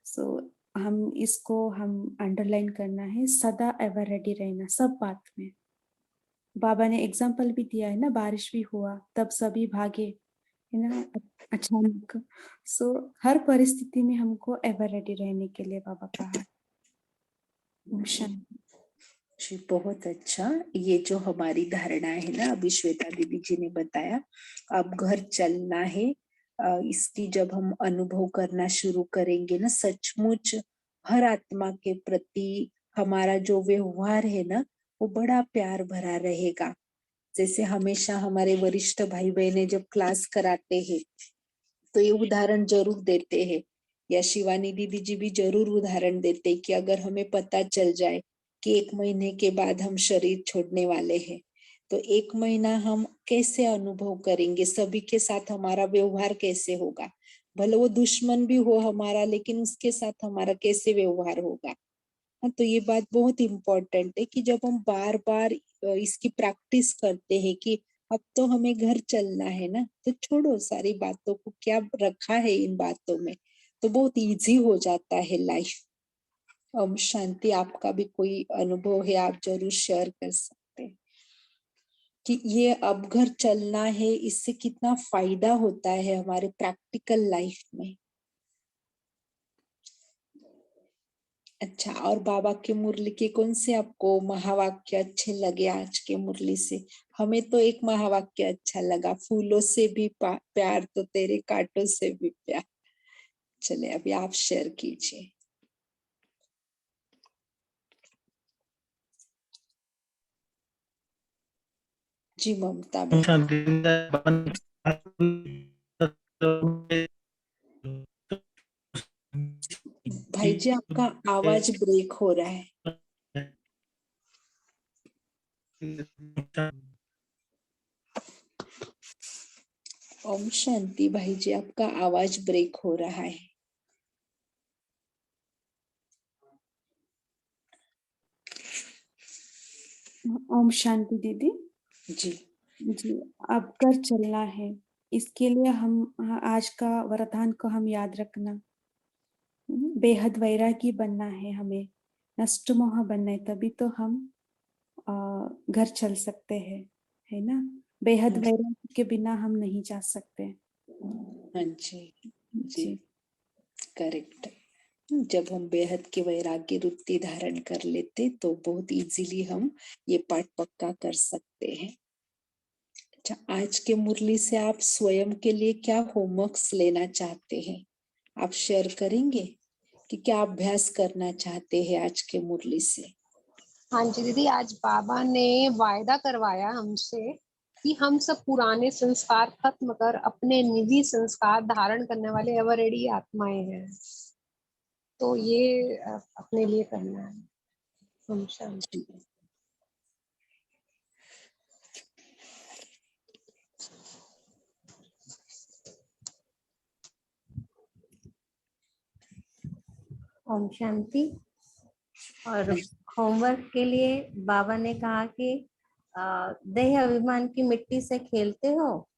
S1: सो हम अंडरलाइन करना है, सदा एवर रेडी रहना सब बात में। बाबा ने एग्जाम्पल भी दिया है ना, बारिश भी हुआ तब सभी भागे, है ना, अचानक। सो हर परिस्थिति में हमको एवर रेडी रहने के लिए बाबा कहा।
S2: जी बहुत अच्छा। ये जो हमारी धारणा है ना, अभी श्वेता दीदी जी ने बताया, अब घर चलना है, इसकी जब हम अनुभव करना शुरू करेंगे ना, सचमुच हर आत्मा के प्रति हमारा जो व्यवहार है ना, वो बड़ा प्यार भरा रहेगा। जैसे हमेशा हमारे वरिष्ठ भाई बहने जब क्लास कराते हैं तो ये उदाहरण जरूर देते हैं, या शिवानी दीदी जी भी जरूर उदाहरण देते हैं कि अगर हमें पता चल जाए कि 1 महीने के बाद हम शरीर छोड़ने वाले हैं, तो 1 महीना हम कैसे अनुभव करेंगे, सभी के साथ हमारा व्यवहार कैसे होगा, भले वो दुश्मन भी हो हमारा, लेकिन उसके साथ हमारा कैसे व्यवहार होगा। हाँ, तो ये बात बहुत इम्पोर्टेंट है कि जब हम बार बार इसकी प्रैक्टिस करते हैं कि अब तो हमें घर चलना है ना, तो छोड़ो सारी बातों को, क्या रखा है इन बातों में, तो बहुत इजी हो जाता है लाइफ। शांति, आपका भी कोई अनुभव है, आप जरूर शेयर कर सकते हैं कि ये अब घर चलना है, इससे कितना फायदा होता है हमारे प्रैक्टिकल लाइफ में। अच्छा, और बाबा के मुरली के कौन से आपको महावाक्य अच्छे लगे आज के मुरली से? हमें तो एक महावाक्य अच्छा लगा, फूलों से भी प्यार तो तेरे कांटों से भी प्यार। चले अभी आप शेयर कीजिए। जी ममता
S4: ओम
S2: बहन।
S4: शांति
S2: भाई जी आपका आवाज ब्रेक हो रहा है। ओम शांति भाई जी, आपका आवाज ब्रेक हो रहा है।
S1: ओम शांति दीदी
S2: जी
S1: जी। अब घर चलना है, इसके लिए हम आज का वरदान को हम याद रखना, बेहद वैरागी बनना है हमें, नष्ट मोह बनना है, तभी तो हम घर चल सकते हैं, है ना। बेहद वैरागी के बिना हम नहीं जा सकते।
S2: हाँ जी जी
S1: जी
S2: करेक्ट। जब हम बेहद के वैराग्य वृत्ति धारण कर लेते तो बहुत इजीली हम ये पाठ पक्का कर सकते हैं। अच्छा, आज के मुरली से आप स्वयं के लिए क्या होमवर्क्स लेना चाहते हैं, आप शेयर करेंगे कि क्या अभ्यास करना चाहते हैं आज के मुरली से?
S5: हाँ जी दीदी, आज बाबा ने वायदा करवाया हमसे कि हम सब पुराने संस्कार खत्म कर अपने निजी संस्कार धारण करने वाले एवर रेडी आत्माएं हैं, तो ये अपने लिए करना है। ओम शांति। ओम शांति। और होमवर्क के लिए बाबा ने कहा कि देह अभिमान की मिट्टी से खेलते हो,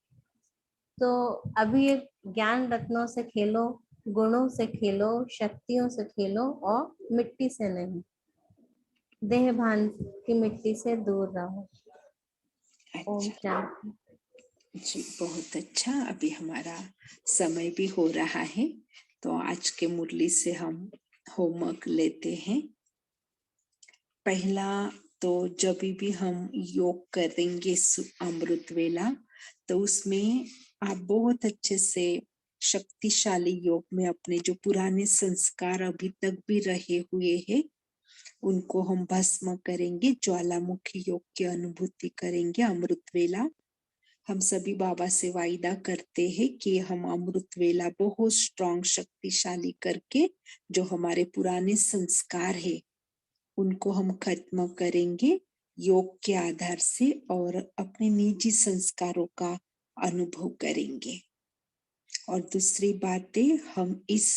S5: तो अभी ये ज्ञान रत्नों से खेलो, गुणों से खेलो, शक्तियों से खेलो, और मिट्टी से नहीं।
S10: देह भान की मिट्टी से दूर रहो। ओम
S2: अच्छा
S10: शांति।
S2: जी, बहुत अच्छा। अभी हमारा समय भी हो रहा है, तो आज के मुरली से हम होमवर्क लेते हैं। पहला तो जब भी हम योग करेंगे अमृत वेला, तो उसमें आप बहुत अच्छे से शक्तिशाली योग में अपने जो पुराने संस्कार अभी तक भी रहे हुए हैं उनको हम भस्म करेंगे, ज्वालामुखी योग की अनुभूति करेंगे अमृत वेला। हम सभी बाबा से वायदा करते हैं कि हम अमृत वेला बहुत स्ट्रॉन्ग शक्तिशाली करके जो हमारे पुराने संस्कार है उनको हम खत्म करेंगे योग के आधार से और अपने निजी संस्कारों का अनुभव करेंगे। और दूसरी बात है, हम इस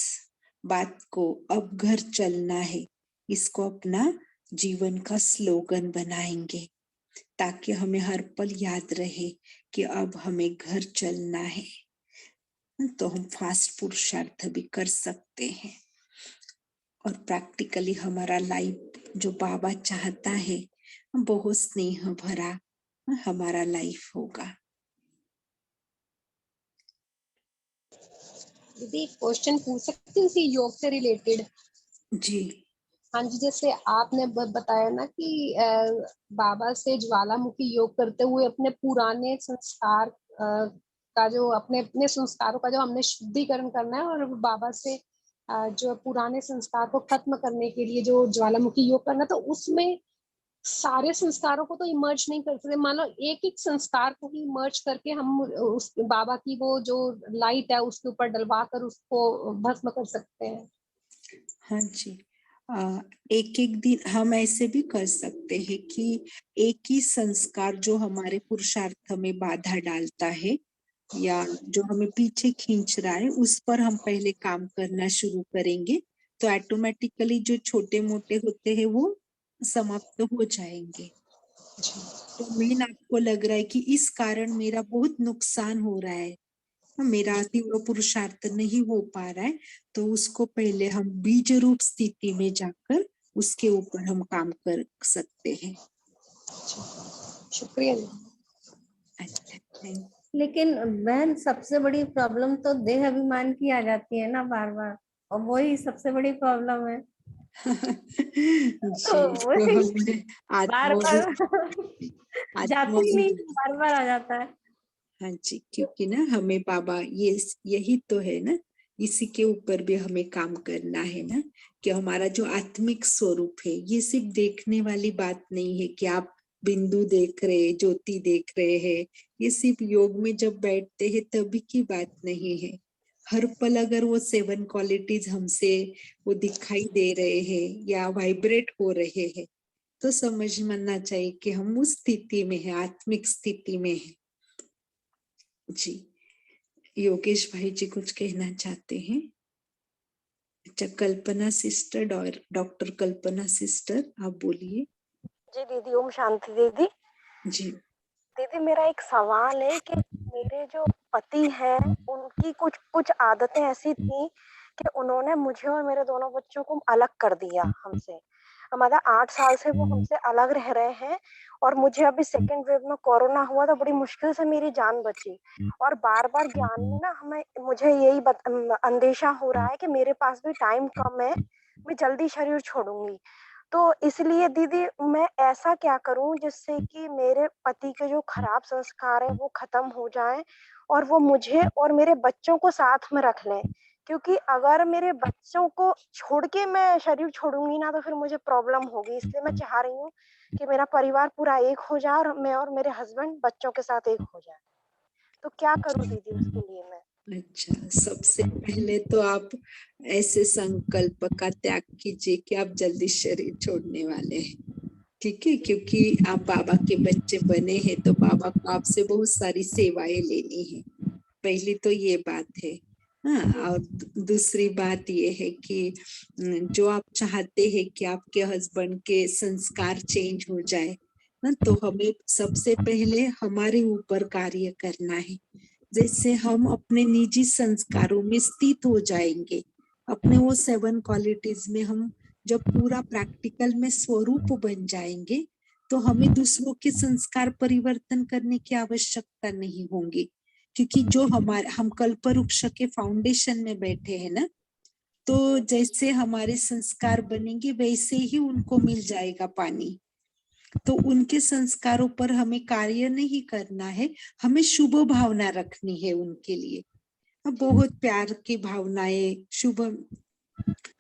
S2: बात को अब घर चलना है, इसको अपना जीवन का स्लोगन बनाएंगे ताकि हमें हर पल याद रहे कि अब हमें घर चलना है। तो हम फास्ट पुरुषार्थ भी कर सकते हैं और प्रैक्टिकली हमारा लाइफ जो बाबा चाहता है बहुत स्नेह भरा हमारा लाइफ होगा।
S5: दीदी क्वेश्चन पूछ सकती हूँ इसी योग से रिलेटेड?
S2: जी
S5: हाँ जी, जैसे आपने बताया ना कि बाबा से ज्वालामुखी योग करते हुए अपने पुराने संस्कार का जो अपने अपने संस्कारों का जो हमने शुद्धिकरण करना है और बाबा से जो पुराने संस्कार को खत्म करने के लिए जो ज्वालामुखी योग करना, तो उसमें सारे संस्कारों को तो इमर्ज नहीं कर सकते। मान लो एक एक संस्कार को ही इमर्ज करके हम उस बाबा की वो जो लाइट है उसके ऊपर डलवा कर उसको भस्म कर सकते हैं।
S2: हाँ जी, एक एक दिन हम ऐसे भी कर सकते हैं कि एक ही संस्कार जो हमारे पुरुषार्थ में बाधा डालता है या जो हमें पीछे खींच रहा है उस पर हम पहले काम करना शुरू करेंगे, तो ऑटोमेटिकली जो छोटे मोटे होते हैं वो समाप्त हो जाएंगे। तो मेन आपको लग रहा है कि इस कारण मेरा बहुत नुकसान हो रहा है, मेरा तीव्र पुरुषार्थ नहीं हो पा रहा है, तो उसको पहले हम बीज रूप स्थिति में जाकर उसके ऊपर हम काम कर सकते हैं।
S5: शुक्रिया।
S2: अच्छा, थैंक।
S10: लेकिन बहन सबसे बड़ी प्रॉब्लम तो देह अभिमान की आ जाती है ना बार बार, और वही सबसे बड़ी प्रॉब्लम है।
S2: जी,
S10: तो
S2: तो
S10: वही
S2: हमें
S10: बार बार जाता ही नहीं,
S2: आत्म
S10: बार बार आ जाता है।
S2: हाँ जी, क्योंकि ना हमें बाबा यही तो है ना, इसी के ऊपर भी हमें काम करना है ना कि हमारा जो आत्मिक स्वरूप है ये सिर्फ देखने वाली बात नहीं है कि आप बिंदु देख रहे, ज्योति देख रहे हैं, ये सिर्फ योग में जब बैठते हैं तभी की बात नहीं है। हर पल अगर वो 7 क्वालिटीज हमसे वो दिखाई दे रहे हैं या वाइब्रेट हो रहे हैं तो समझ मानना चाहिए कि हम उस स्थिति में है, आत्मिक स्थिति में है। जी, योगेश भाई जी कुछ कहना चाहते हैं? अच्छा, कल्पना सिस्टर और डॉक्टर कल्पना सिस्टर आप बोलिए।
S11: जी दीदी, ओम शांति दीदी।
S2: जी
S11: दीदी मेरा एक सवाल है कि मेरे जो पति हैं उनकी कुछ कुछ आदतें ऐसी थी कि उन्होंने मुझे और मेरे दोनों बच्चों को अलग कर दिया हमसे। हमारा 8 साल से वो हमसे अलग रह रहे हैं और मुझे अभी सेकेंड वेव में कोरोना हुआ तो बड़ी मुश्किल से मेरी जान बची। और बार बार ज्ञान में ना मुझे यही अंदेशा हो रहा है कि मेरे पास भी टाइम कम है, मैं जल्दी शरीर छोड़ूंगी। तो इसलिए दीदी मैं ऐसा क्या करूं जिससे कि मेरे पति के जो खराब संस्कार है वो खत्म हो जाए और वो मुझे और मेरे बच्चों को साथ में रख लें, क्योंकि अगर मेरे बच्चों को छोड़ के मैं शरीर छोड़ूंगी ना तो फिर मुझे प्रॉब्लम होगी। इसलिए मैं चाह रही हूँ कि मेरा परिवार पूरा एक हो जाए और मैं और मेरे हस्बैंड बच्चों के साथ एक हो जाए। तो क्या करूं दीदी उसके लिए मैं?
S2: अच्छा, सबसे पहले तो आप ऐसे संकल्प का त्याग कीजिए कि आप जल्दी शरीर छोड़ने वाले हैं, ठीक है? क्योंकि आप बाबा के बच्चे बने हैं तो बाबा को आपसे बहुत सारी सेवाएं लेनी है, पहली तो ये बात है। हाँ, और दूसरी बात ये है कि जो आप चाहते हैं कि आपके हस्बैंड के संस्कार चेंज हो जाए ना, तो हमें सबसे पहले हमारे ऊपर कार्य करना है। जैसे हम अपने निजी संस्कारों में स्थित हो जाएंगे, अपने वो 7 क्वालिटीज में हम जब पूरा प्रैक्टिकल में स्वरूप बन जाएंगे तो हमें दूसरों के संस्कार परिवर्तन करने की आवश्यकता नहीं होगी, क्योंकि जो हम कल्पवृक्ष के फाउंडेशन में बैठे हैं ना, तो जैसे हमारे संस्कार बनेंगे वैसे ही उनको मिल जाएगा पानी। तो उनके संस्कारों पर हमें कार्य नहीं करना है, हमें शुभ भावना रखनी है उनके लिए। बहुत प्यार की भावनाएं, शुभ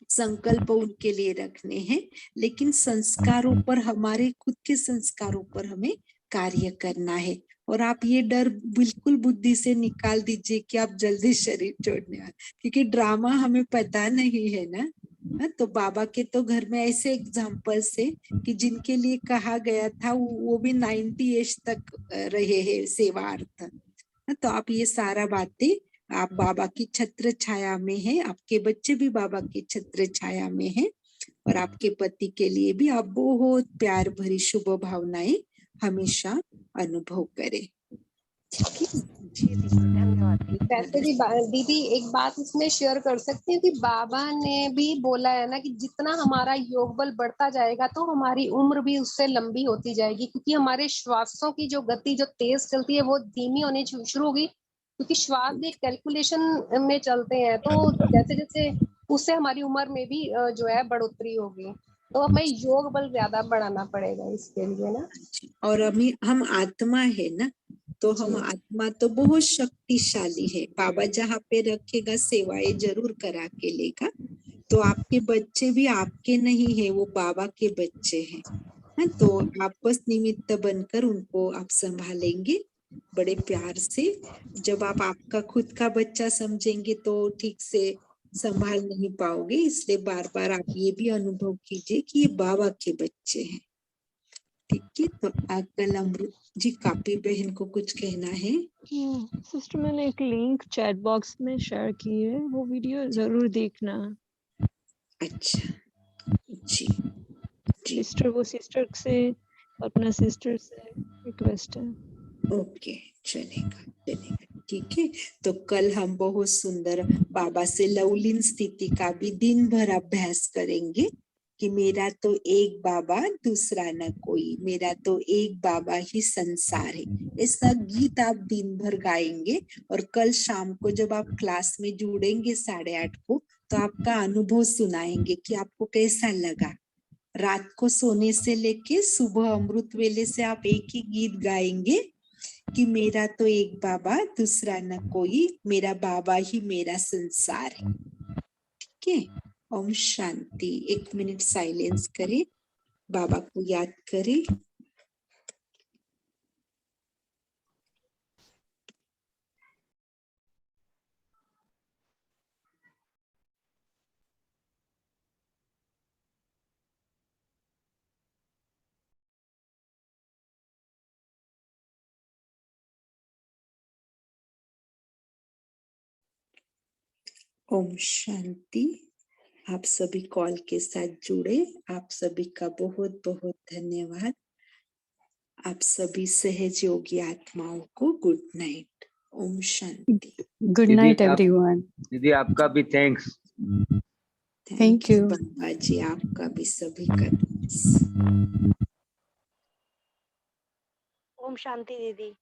S2: संकल्प उनके लिए रखने हैं, लेकिन संस्कारों पर, हमारे खुद के संस्कारों पर हमें कार्य करना है। और आप ये डर बिल्कुल बुद्धि से निकाल दीजिए कि आप जल्दी शरीर छोड़ने वाले, क्योंकि ड्रामा हमें पता नहीं है ना। तो बाबा के तो घर में ऐसे एग्जाम्पल्स है कि जिनके लिए कहा गया था वो भी 90 एज तक रहे हैं सेवार्थ। तो आप ये सारा बातें, आप बाबा की छत्र छाया में है, आपके बच्चे भी बाबा की छत्र छाया में है, और आपके पति के लिए भी आप बहुत प्यार भरी शुभ भावनाएं हमेशा अनुभव करें।
S5: वैसे भी दीदी एक बात इसमें शेयर कर सकती हूँ कि बाबा ने भी बोला है ना कि जितना हमारा योग बल बढ़ता जाएगा तो हमारी उम्र भी उससे लंबी होती जाएगी, क्योंकि हमारे श्वासों की जो गति जो तेज चलती है वो धीमी होनी शुरू होगी, क्योंकि श्वास भी कैलकुलेशन में चलते हैं। तो जैसे जैसे उससे हमारी उम्र में भी जो है बढ़ोतरी होगी, तो हमें योग बल ज्यादा बढ़ाना पड़ेगा इसके लिए ना।
S2: और हम आत्मा है ना, तो हम आत्मा तो बहुत शक्तिशाली है। बाबा जहाँ पे रखेगा सेवाएं जरूर करा के लेगा। तो आपके बच्चे भी आपके नहीं है, वो बाबा के बच्चे हैं। तो आप बस निमित्त बनकर उनको आप संभालेंगे बड़े प्यार से। जब आप आपका खुद का बच्चा समझेंगे तो ठीक से संभाल नहीं पाओगे, इसलिए बार बार आप ये भी अनुभव कीजिए कि ये बाबा के बच्चे हैं। ठीक है, तो कल अमृत जी कापी बहन को कुछ कहना है।
S12: सिस्टर मैंने एक लिंक चैट बॉक्स में शेयर की है, वो वीडियो जरूर देखना।
S2: अच्छा जी,
S12: सिस्टर वो सिस्टर से, अपना सिस्टर से रिक्वेस्ट है।
S2: ओके, चलेगा चलेगा, ठीक है। तो कल हम बहुत सुंदर बाबा से लवलीन स्थिति का भी दिन भर अभ्यास करेंगे कि मेरा तो एक बाबा दूसरा न कोई, मेरा तो एक बाबा ही संसार है। ऐसा गीत आप दिन भर गाएंगे, और कल शाम को जब आप क्लास में जुड़ेंगे 8:30 को, तो आपका अनुभव सुनाएंगे कि आपको कैसा लगा। रात को सोने से लेके सुबह अमृत वेले से आप एक ही गीत गाएंगे कि मेरा तो एक बाबा दूसरा न कोई, मेरा बाबा ही मेरा संसार है। ठीक है, ओम शांति। 1 मिनट साइलेंस करें, बाबा को याद करें। ओम शांति। आप सभी कॉल के साथ जुड़े, आप सभी का बहुत बहुत धन्यवाद। आप सभी सहयोगी आत्माओं को गुड नाइट। ओम शांति।
S13: Good night everyone.
S3: दीदी आपका भी थैंक्स।
S13: थैंक यू
S2: बाबा जी, आपका भी सभी का।
S11: ओम शांति दीदी।